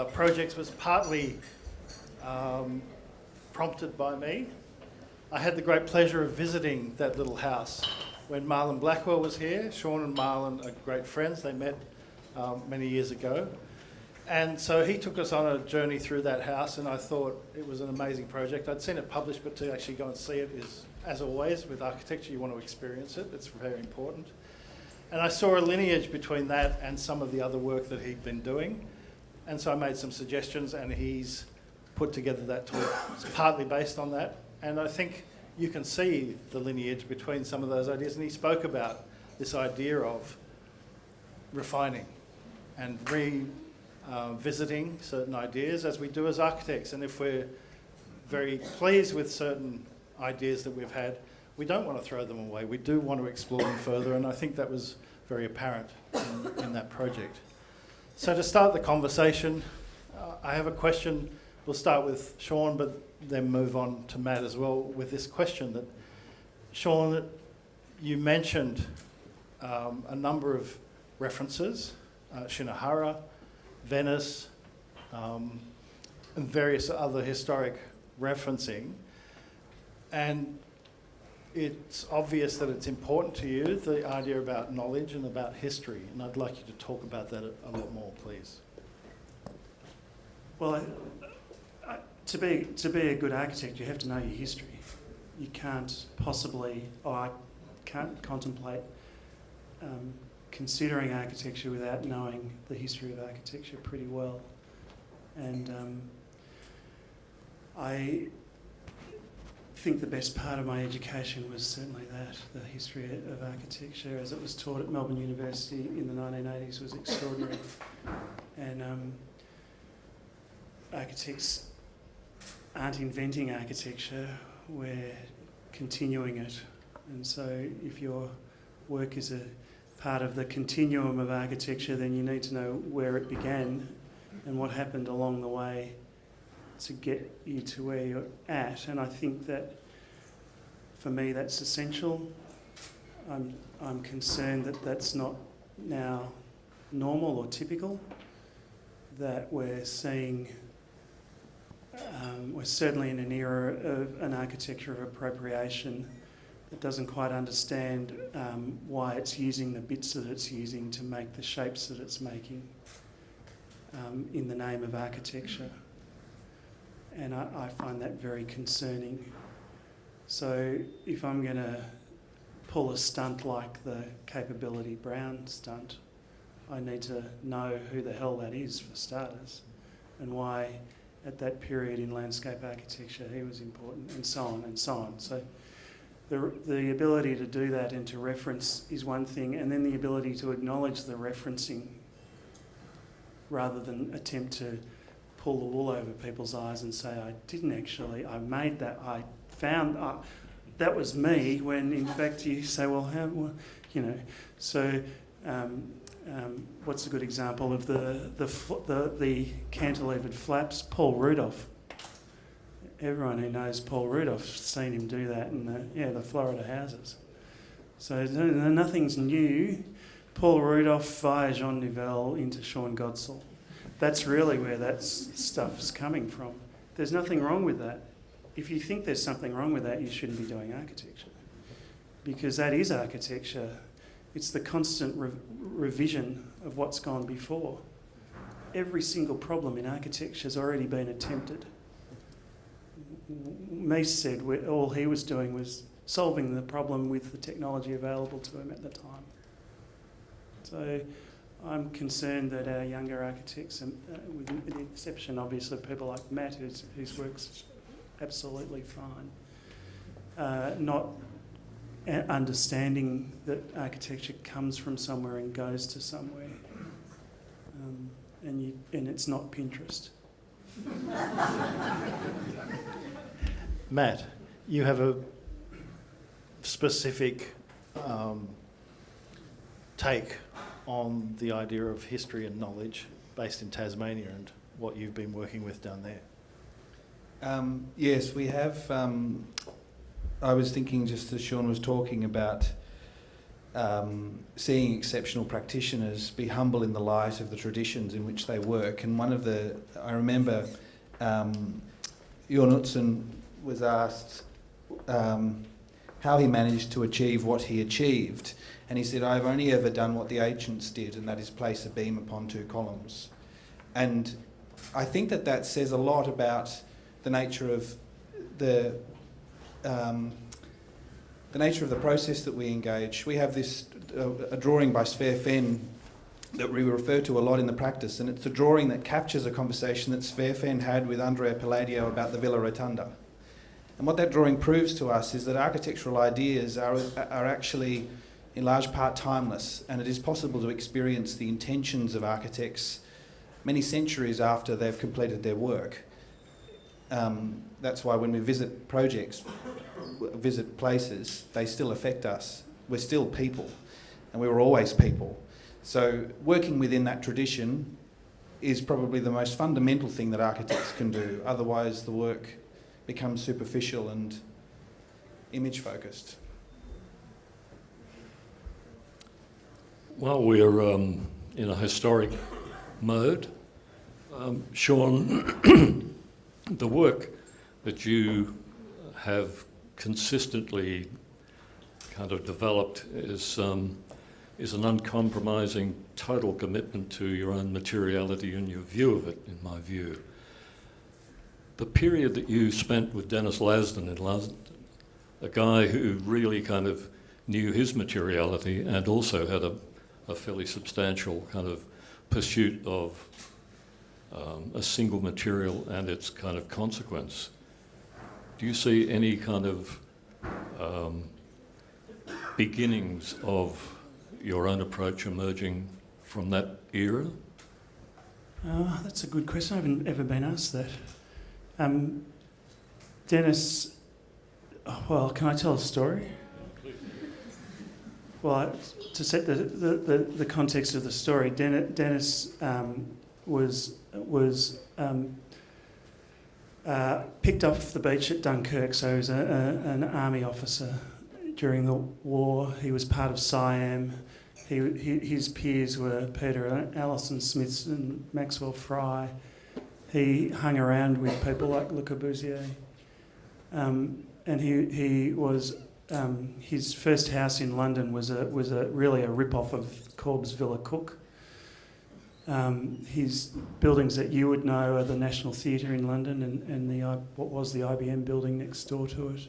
projects was partly prompted by me. I had the great pleasure of visiting that little house when Marlon Blackwell was here. Sean and Marlon are great friends. They met many years ago. And so he took us on a journey through that house, and I thought it was an amazing project. I'd seen it published, but to actually go and see it is, as always, with architecture, you want to experience it. It's very important. And I saw a lineage between that and some of the other work that he'd been doing. And so I made some suggestions, and he's put together that talk. It's partly based on that. And I think you can see the lineage between some of those ideas. And he spoke about this idea of refining and revisiting certain ideas, as we do as architects. And if we're very pleased with certain ideas that we've had, we don't want to throw them away. We do want to explore them further, and I think that was very apparent in that project. So to start the conversation, I have a question. We'll start with Sean, but then move on to Matt as well with this question. That Sean, you mentioned a number of references, Shinohara, Venice, and various other historic referencing. And it's obvious that it's important to you, the idea about knowledge and about history. And I'd like you to talk about that a lot more, please. Well, to be a good architect, you have to know your history. You can't possibly, or I can't contemplate considering architecture without knowing the history of architecture pretty well. And I think the best part of my education was certainly that. The history of architecture as it was taught at Melbourne University in the 1980s was extraordinary. And architects aren't inventing architecture, we're continuing it. And so if your work is a part of the continuum of architecture, then you need to know where it began and what happened along the way to get you to where you're at. And I think that for me that's essential. I'm concerned that that's not now normal or typical, that we're seeing we're certainly in an era of an architecture of appropriation that doesn't quite understand why it's using the bits that it's using to make the shapes that it's making in the name of architecture. And I find that very concerning. So if I'm going to pull a stunt like the Capability Brown stunt, I need to know who the hell that is for starters, and why at that period in landscape architecture he was important, and so on and so on. So the ability to do that and to reference is one thing, and then the ability to acknowledge the referencing rather than attempt to pull the wool over people's eyes and say, I didn't actually, I made that, I found, that was me, when in fact you say, well, how, you know. So what's a good example of the cantilevered flaps? Paul Rudolph. Everyone who knows Paul Rudolph's seen him do that in the Florida houses. So nothing's new. Paul Rudolph via Jean Nouvel into Sean Godsell. That's really where that stuff's coming from. There's nothing wrong with that. If you think there's something wrong with that, you shouldn't be doing architecture, because that is architecture. It's the constant revision of what's gone before. Every single problem in architecture has already been attempted. Mies said all he was doing was solving the problem with the technology available to him at the time. So I'm concerned that our younger architects, with the exception obviously of people like Matt, whose work's absolutely fine, not understanding that architecture comes from somewhere and goes to somewhere, and it's not Pinterest. Matt, you have a specific take on the idea of history and knowledge based in Tasmania and what you've been working with down there. Yes, we have. I was thinking just as Sean was talking about seeing exceptional practitioners be humble in the light of the traditions in which they work. And I remember Jorn Utzon was asked how he managed to achieve what he achieved. And he said, "I've only ever done what the ancients did, and that is place a beam upon two columns." And I think that says a lot about the nature of the nature of the process that we engage. We have this a drawing by Sverre Fehn that we refer to a lot in the practice, and it's a drawing that captures a conversation that Sverre Fehn had with Andrea Palladio about the Villa Rotunda. And what that drawing proves to us is that architectural ideas are actually in large part timeless, and it is possible to experience the intentions of architects many centuries after they've completed their work. That's why when we visit projects, visit places, they still affect us. We're still people, and we were always people. So working within that tradition is probably the most fundamental thing that architects can do. Otherwise, the work becomes superficial and image-focused. Well, we're in a historic mode. Sean, the work that you have consistently kind of developed is an uncompromising total commitment to your own materiality and your view of it, in my view. The period that you spent with Dennis Lasdun in Lasdun, a guy who really kind of knew his materiality and also had a fairly substantial kind of pursuit of a single material and its kind of consequence. Do you see any kind of beginnings of your own approach emerging from that era? That's a good question. I haven't ever been asked that. Dennis, well, can I tell a story? Well, to set the context of the story, Dennis was picked off the beach at Dunkirk, so he was an army officer during the war. He was part of Siam. His peers were Peter Allison Smith and Maxwell Fry. He hung around with people like Le Corbusier, and he was. His first house in London was really a rip-off of Corb's Villa Cook. His buildings that you would know are the National Theatre in London and what was the IBM building next door to it,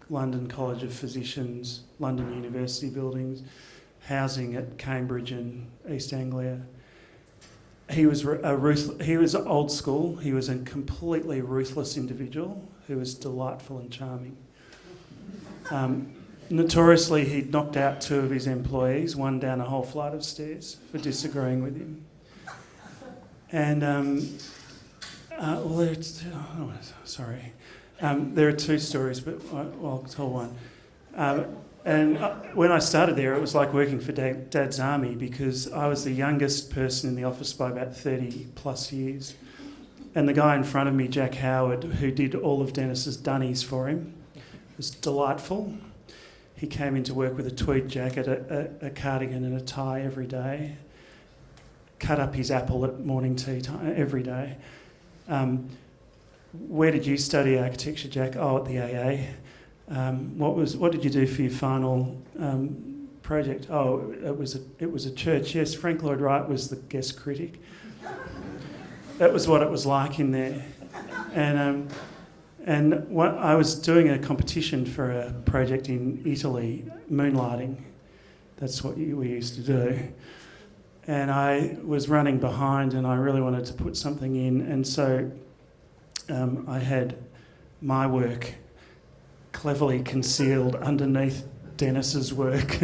London College of Physicians, London University buildings, housing at Cambridge and East Anglia. He was old school. He was a completely ruthless individual who was delightful and charming. Notoriously, he'd knocked out 2 of his employees, one down a whole flight of stairs for disagreeing with him. And, there are 2 stories, but I'll tell one. When I started there, it was like working for Dad's army because I was the youngest person in the office by about 30 plus years. And the guy in front of me, Jack Howard, who did all of Dennis's dunnies for him, was delightful. He came into work with a tweed jacket, a cardigan and a tie every day, cut up his apple at morning tea time every day. Where did you study architecture, Jack? Oh, at the AA. What did you do for your final project? Oh, it was a church. Yes, Frank Lloyd Wright was the guest critic. That was what it was like in there. And I was doing a competition for a project in Italy, moonlighting. That's what we used to do. And I was running behind and I really wanted to put something in. And so I had my work cleverly concealed underneath Dennis's work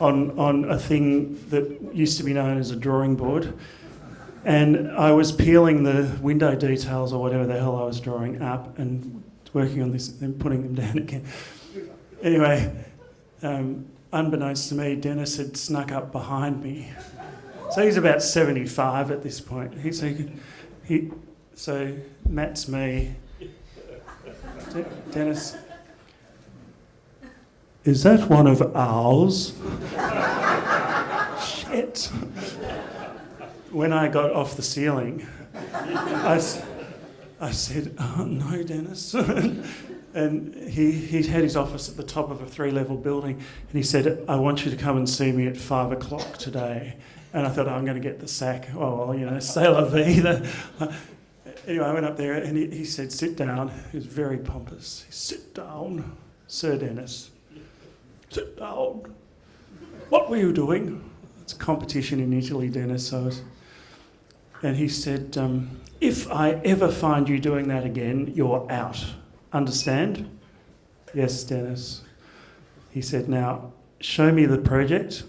on a thing that used to be known as a drawing board. And I was peeling the window details or whatever the hell I was drawing up and working on this and putting them down again. Anyway, unbeknownst to me, Dennis had snuck up behind me. So he's about 75 at this point. So Matt's me. Dennis, is that one of ours? Shit. When I got off the ceiling, I said, oh, no, Dennis. And he had his office at the top of a 3-level building, and he said, I want you to come and see me at 5 o'clock today. And I thought, I'm going to get the sack. Oh, well, you know, c'est la vie. Anyway, I went up there, and he said, sit down. He was very pompous. He said, sit down, Sir Dennis. Sit down. What were you doing? It's a competition in Italy, Dennis. And he said, if I ever find you doing that again, you're out. Understand? Yes, Dennis. He said, now, show me the project.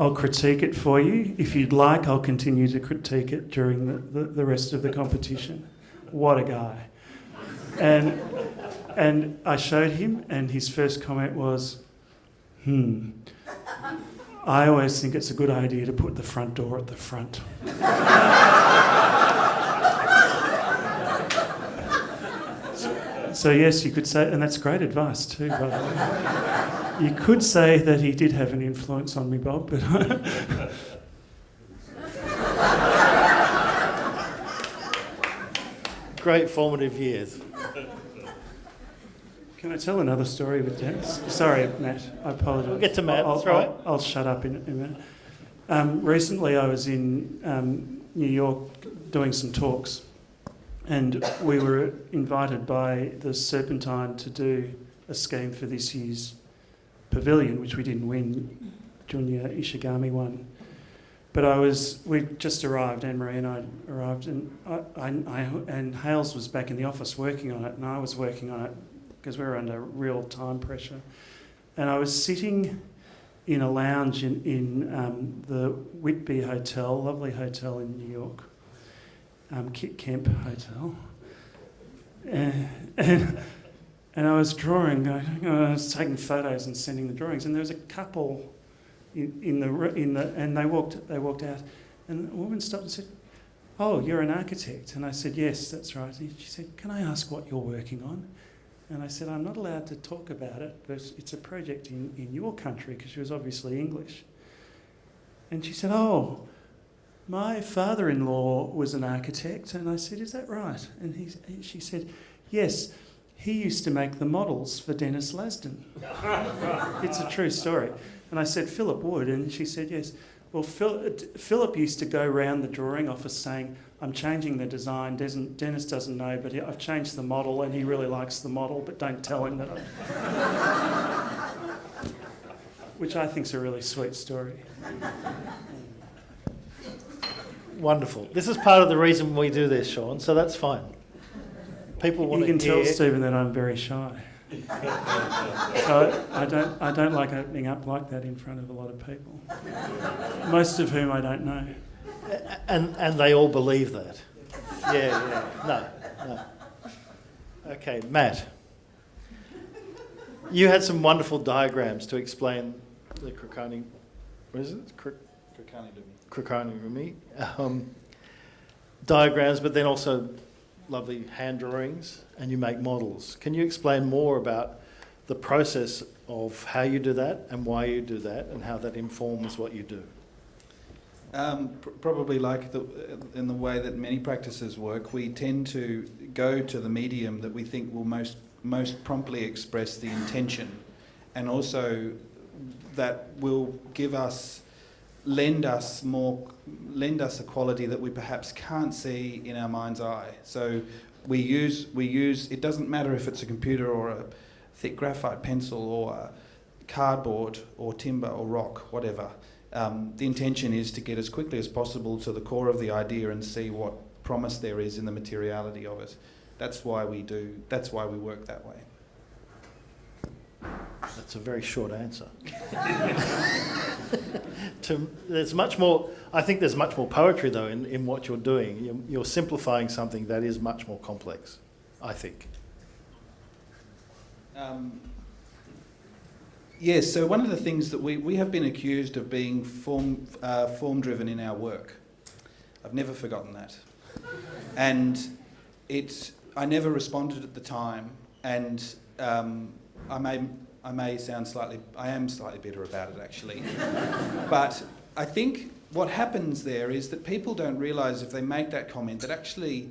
I'll critique it for you. If you'd like, I'll continue to critique it during the rest of the competition. What a guy. And I showed him, and his first comment was, I always think it's a good idea to put the front door at the front. So yes, you could say, and that's great advice too, by the way. You could say that he did have an influence on me, Bob, but... Great formative years. Can I tell another story with Dennis? Sorry, Matt, I apologise. We'll get to Matt, that's right. I'll shut up in a minute. Recently I was in New York doing some talks, and we were invited by the Serpentine to do a scheme for this year's pavilion, which we didn't win. Junya Ishigami won. But we just arrived, Anne-Marie and I arrived, and Hales was back in the office working on it, and I was working on it because we were under real time pressure. And I was sitting in a lounge in the Whitby Hotel, lovely hotel in New York, Kit Kemp Hotel, and I was drawing. I was taking photos and sending the drawings, and there was a couple and they walked out, and the woman stopped and said, "Oh, you're an architect?" And I said, "Yes, that's right." And she said, "Can I ask what you're working on?" And I said, "I'm not allowed to talk about it, but it's a project in your country," because she was obviously English. And she said, "Oh, my father-in-law was an architect." And I said, "Is that right?" And she said, "Yes, he used to make the models for Dennis Lasdun." It's a true story. And I said, "Philip would?" And she said, "Yes." Well, Philip used to go around the drawing office saying, "I'm changing the design. Dennis doesn't know, but I've changed the model, and he really likes the model, but don't tell him that I..." Which I think is a really sweet story. Wonderful. This is part of the reason we do this, Sean, so that's fine. People want to hear... You can tell Stephen that I'm very shy. So I don't like opening up like that in front of a lot of people, most of whom I don't know. And they all believe that. Yeah. No. Okay, Matt. You had some wonderful diagrams to explain the Crocani... What is it? Crocani Rumi. Diagrams, but then also lovely hand drawings, and you make models. Can you explain more about the process of how you do that and why you do that and how that informs what you do? Probably like in the way that many practices work, we tend to go to the medium that we think will most promptly express the intention, and also that will lend us a quality that we perhaps can't see in our mind's eye. So we use. It doesn't matter if it's a computer or a thick graphite pencil or cardboard or timber or rock, whatever. The intention is to get as quickly as possible to the core of the idea and see what promise there is in the materiality of it. That's why we work that way. That's a very short answer. There's much more. I think there's much more poetry though in what you're doing. You're simplifying something that is much more complex, I think. Yes, so one of the things that we have been accused of being form-driven in our work. I've never forgotten that. And I never responded at the time, and I I am slightly bitter about it actually. But I think what happens there is that people don't realise if they make that comment that actually,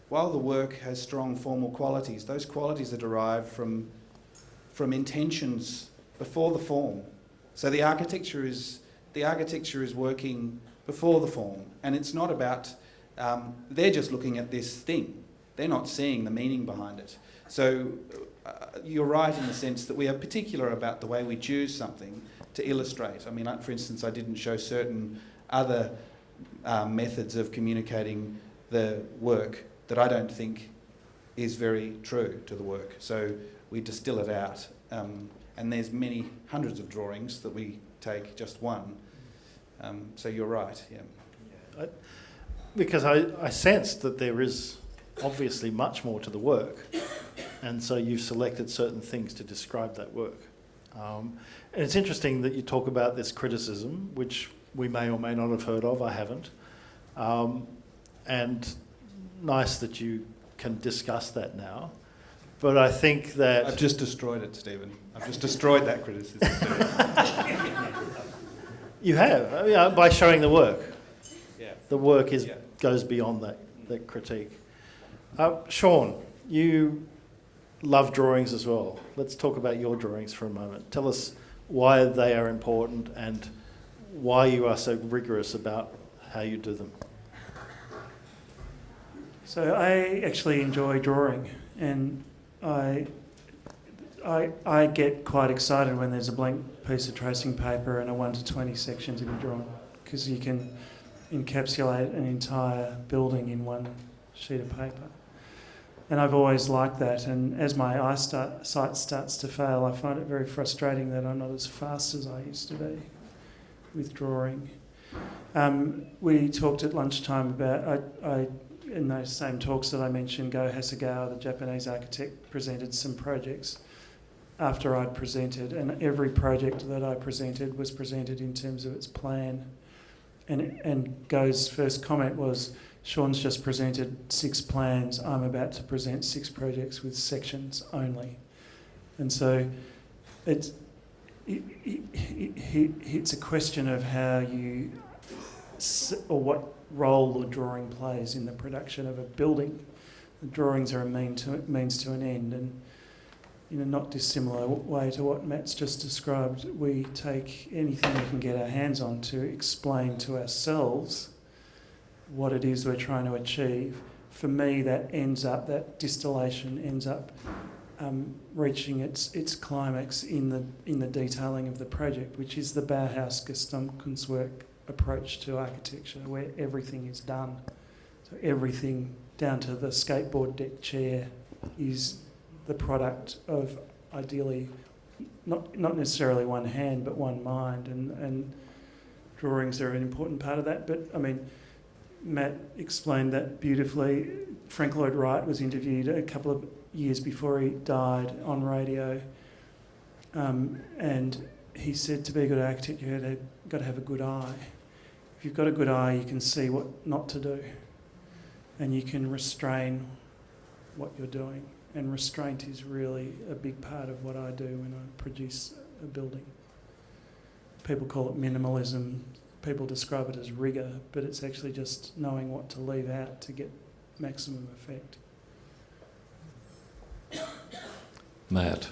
while the work has strong formal qualities, those qualities are derived from intentions before the form. So the architecture is working before the form, and it's not about, they're just looking at this thing. They're not seeing the meaning behind it. So you're right in the sense that we are particular about the way we choose something to illustrate. I mean, for instance, I didn't show certain other methods of communicating the work that I don't think is very true to the work. So we distill it out. And there's many hundreds of drawings that we take just one. So you're right, yeah. Because I sensed that there is obviously much more to the work, and so you've selected certain things to describe that work. And it's interesting that you talk about this criticism, which we may or may not have heard of. I haven't. And nice that you can discuss that now. But I think that... I've just destroyed it, Stephen. I've just destroyed that criticism. You have, by showing the work. Yeah. The work goes beyond that critique. Sean, you love drawings as well. Let's talk about your drawings for a moment. Tell us why they are important and why you are so rigorous about how you do them. So I actually enjoy drawing, and I get quite excited when there's a blank piece of tracing paper and a 1 to 20 section to be drawn, because you can encapsulate an entire building in one sheet of paper. And I've always liked that, and as my eyesight starts to fail, I find it very frustrating that I'm not as fast as I used to be with drawing. We talked at lunchtime about, in those same talks that I mentioned, Go Hasegawa, the Japanese architect, presented some projects after I'd presented, and every project that I presented was presented in terms of its plan. And Go's first comment was, Sean's just presented 6 plans, I'm about to present 6 projects with sections only. And so it's a question of how you, or what role the drawing plays in the production of a building. The drawings are a means to an end, and in a not dissimilar way to what Matt's just described, we take anything we can get our hands on to explain to ourselves what it is we're trying to achieve. For me, that distillation ends up reaching its climax in the detailing of the project, which is the Bauhaus Gesamtkunstwerk approach to architecture, where everything is done. So everything down to the skateboard deck chair is the product of, ideally, not necessarily one hand, but one mind, and drawings are an important part of that. But I mean, Matt explained that beautifully. Frank Lloyd Wright was interviewed a couple of years before he died on radio, and he said to be a good architect, you've got to have a good eye. If you've got a good eye, you can see what not to do, and you can restrain what you're doing. And restraint is really a big part of what I do when I produce a building. People call it minimalism. People describe it as rigour, but it's actually just knowing what to leave out to get maximum effect. Matt,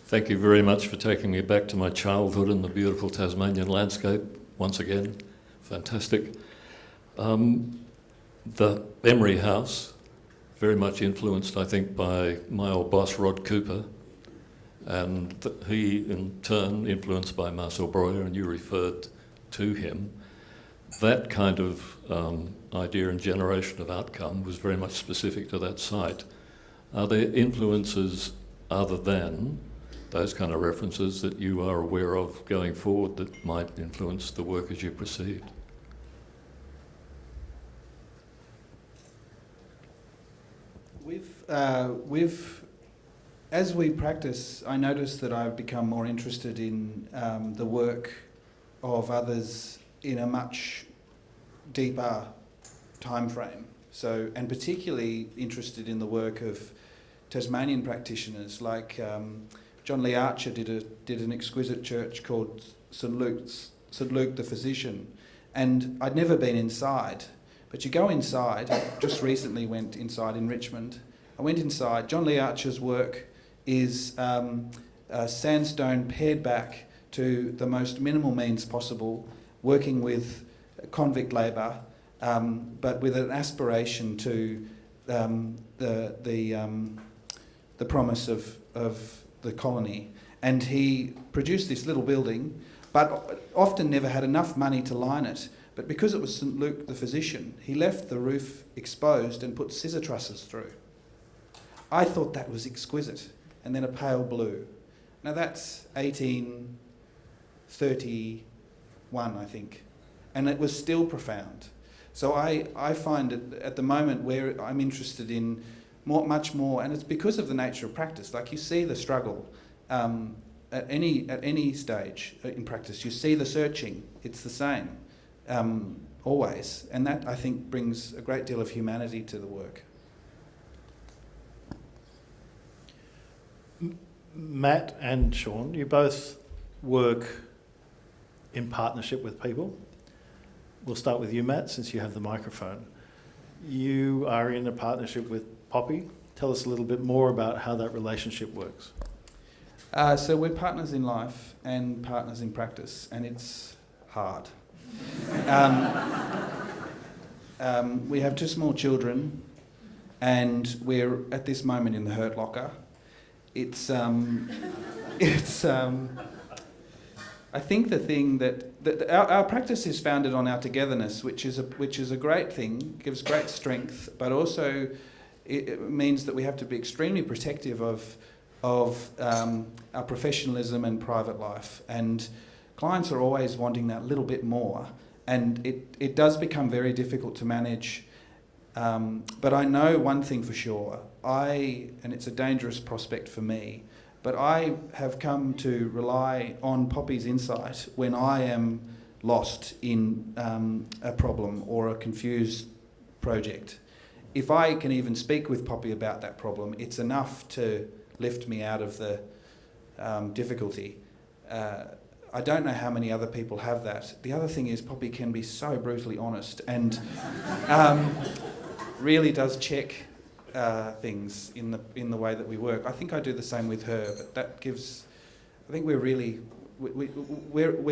thank you very much for taking me back to my childhood and the beautiful Tasmanian landscape once again. Fantastic. The Emery House, very much influenced, I think, by my old boss, Rod Cooper, and he, in turn, influenced by Marcel Breuer, and you referred to him. That kind of idea and generation of outcome was very much specific to that site. Are there influences other than those kind of references that you are aware of going forward that might influence the work as you proceed? As we practice, I notice that I've become more interested in the work of others in a much deeper time frame. So, and particularly interested in the work of Tasmanian practitioners like John Lee Archer did an exquisite church called St Luke the Physician, and I'd never been inside. But you go inside. I just recently went inside in Richmond. I went inside. John Lee Archer's work is sandstone pared back to the most minimal means possible, working with convict labour, but with an aspiration to the promise of the colony. And he produced this little building, but often never had enough money to line it. But because it was St Luke the Physician, he left the roof exposed and put scissor trusses through. I thought that was exquisite. And then a pale blue. Now that's 1831, I think. And it was still profound. So I find it at the moment where I'm interested in much more, and it's because of the nature of practice. Like, you see the struggle at any stage in practice. You see the searching. It's the same, always. And that, I think, brings a great deal of humanity to the work. Matt and Sean, you both work in partnership with people. We'll start with you, Matt, since you have the microphone. You are in a partnership with Poppy. Tell us a little bit more about how that relationship works. So we're partners in life and partners in practice, and it's hard. We have 2 small children, and we're at this moment in the hurt locker. I think the thing that our practice is founded on our togetherness, which is a great thing, gives great strength, but also it means that we have to be extremely protective of our professionalism and private life. And clients are always wanting that little bit more, and it does become very difficult to manage. But I know one thing for sure, and it's a dangerous prospect for me, but I have come to rely on Poppy's insight when I am lost in a problem or a confused project. If I can even speak with Poppy about that problem, it's enough to lift me out of the difficulty. I don't know how many other people have that. The other thing is, Poppy can be so brutally honest and really does check things in the way that we work. I think I do the same with her, but that gives. I think we're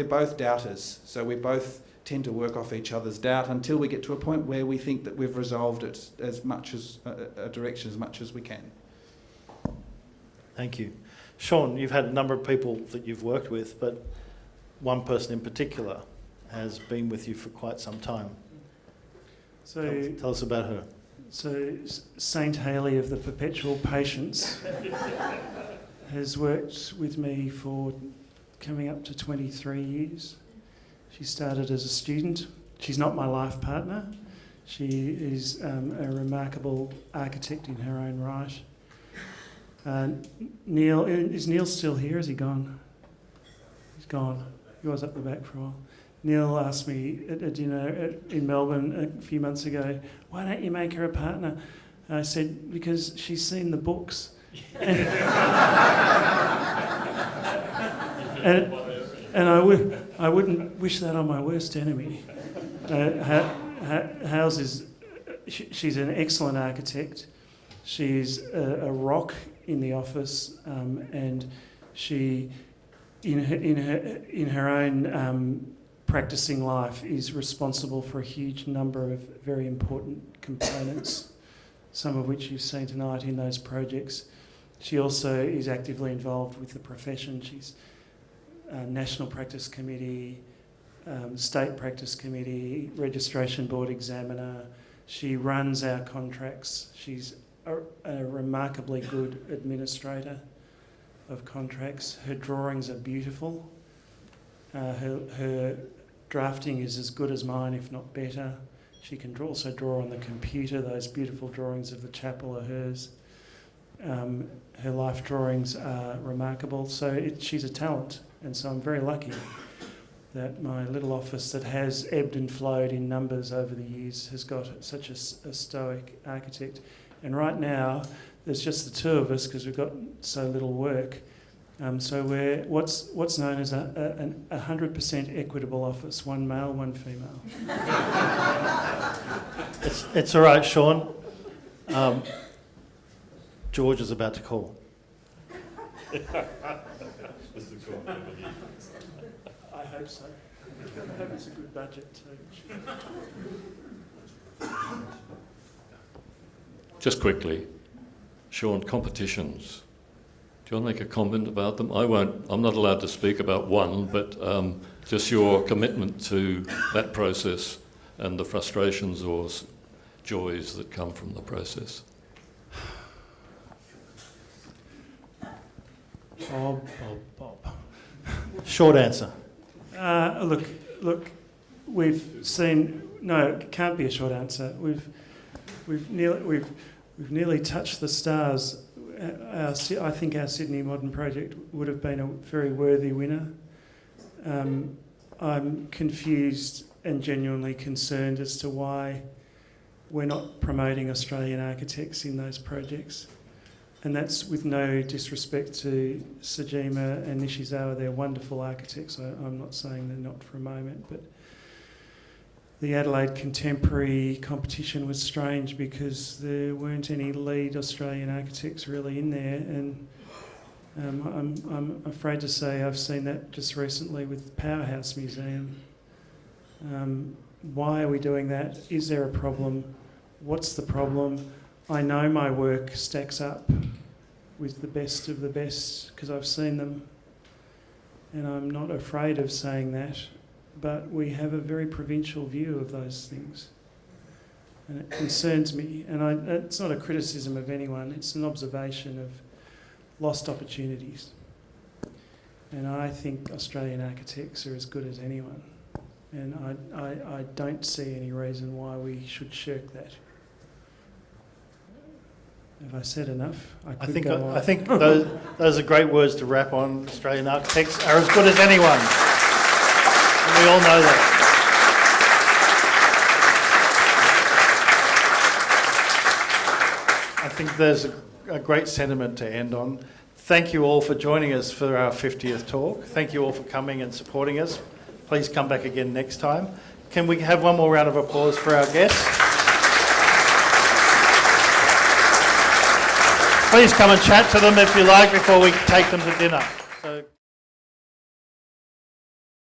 both doubters, so we both tend to work off each other's doubt until we get to a point where we think that we've resolved it as much as a direction as much as we can. Thank you. Sean, you've had a number of people that you've worked with, but one person in particular has been with you for quite some time. So Tell us about her. So Saint Haley of the Perpetual Patience has worked with me for coming up to 23 years. She started as a student. She's not my life partner. She is a remarkable architect in her own right. Neil, is Neil still here? Is he gone? He's gone. He was up the back for a while. Neil asked me at a dinner in Melbourne a few months ago, why don't you make her a partner? And I said, because she's seen the books. And I wouldn't wish that on my worst enemy. Howes is, she's an excellent architect. She's a rock in the office, and she, in her own practicing life, is responsible for a huge number of very important components, some of which you've seen tonight in those projects. She also is actively involved with the profession. She's National Practice Committee, State Practice Committee, Registration Board Examiner. She runs our contracts. She's a remarkably good administrator of contracts. Her drawings are beautiful. Her drafting is as good as mine, if not better. She can also draw on the computer. Those beautiful drawings of the chapel are hers. Her life drawings are remarkable. So she's a talent, and so I'm very lucky that my little office that has ebbed and flowed in numbers over the years has got such a stoic architect. And right now, there's just the two of us because we've got so little work. So we're what's known as a 100% equitable office, one male, one female. It's all right, Sean. George is about to call. I hope so. I hope it's a good budget too. Just quickly, Sean, competitions. Do you want to make a comment about them? I'm not allowed to speak about one, but just your commitment to that process and the frustrations or joys that come from the process. Bob. Short answer. Look, we've seen. No, it can't be a short answer. We've nearly touched the stars. I think our Sydney Modern project would have been a very worthy winner. I'm confused and genuinely concerned as to why we're not promoting Australian architects in those projects. And that's with no disrespect to Sajima and Nishizawa. They're wonderful architects. I'm not saying they're not for a moment, but the Adelaide Contemporary competition was strange because there weren't any lead Australian architects really in there, and I'm afraid to say I've seen that just recently with Powerhouse Museum. Why are we doing that? Is there a problem? What's the problem? I know my work stacks up with the best of the best because I've seen them, and I'm not afraid of saying that, but we have a very provincial view of those things, and it concerns me. And it's not a criticism of anyone, it's an observation of lost opportunities. And I think Australian architects are as good as anyone, and I don't see any reason why we should shirk that. Have I said enough? I think those are great words to wrap on. Australian architects are as good as anyone. And we all know that. I think there's a great sentiment to end on. Thank you all for joining us for our 50th talk. Thank you all for coming and supporting us. Please come back again next time. Can we have one more round of applause for our guests? Please come and chat to them if you like before we take them to dinner. So